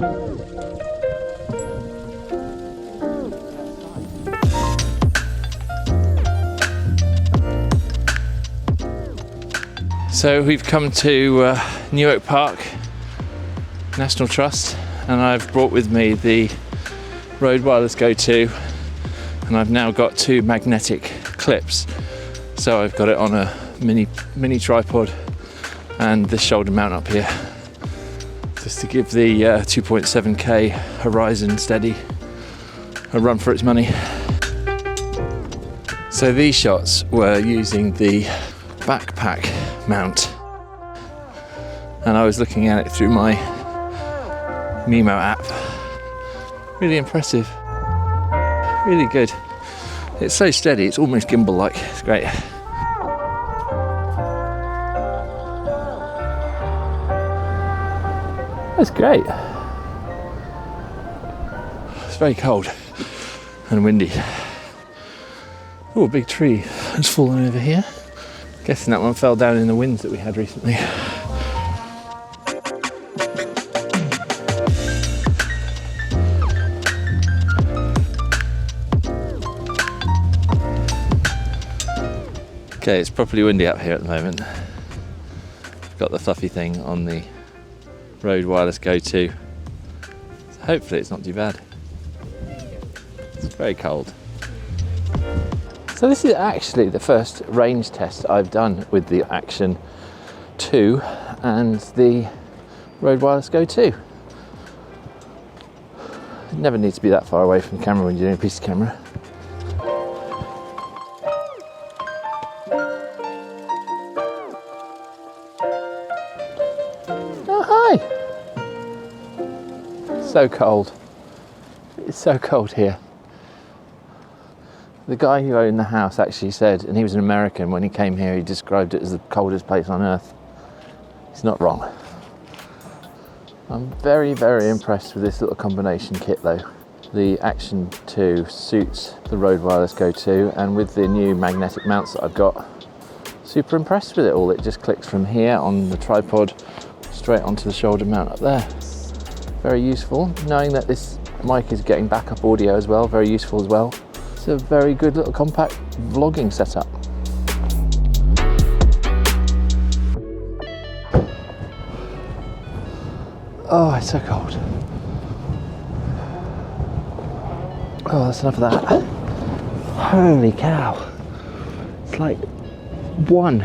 So we've come to Newark Park National Trust, and I've brought with me the Rode Wireless Go 2, and I've now got 2 magnetic clips. So I've got it on a mini tripod and this shoulder mount up here, just to give the 2.7K Horizon Steady a run for its money. So these shots were using the backpack mount, and I was looking at it through my Mimo app. Really impressive, really good. It's so steady, it's almost gimbal-like. It's great. That's great. It's very cold and windy. Oh, a big tree has fallen over here. Guessing that one fell down in the winds that we had recently. Okay, it's properly windy up here at the moment. Got the fluffy thing on the Rode Wireless Go 2. So hopefully it's not too bad. It's very cold. So this is actually the first range test I've done with the Action 2 and the Rode Wireless Go 2. You never need to be that far away from the camera when you're doing a piece of camera. So cold. It's so cold here. The guy who owned the house actually said, and he was an American, when he came here he described it as the coldest place on earth. He's not wrong. I'm very, very impressed with this little combination kit though. The Action 2 suits the Rode Wireless Go 2, and with the new magnetic mounts that I've got, super impressed with it all. It just clicks from here on the tripod straight onto the shoulder mount up there. Very useful, knowing that this mic is getting backup audio as well, very useful as well. It's a very good little compact vlogging setup. Oh, it's so cold. Oh, that's enough of that. Holy cow. It's like 1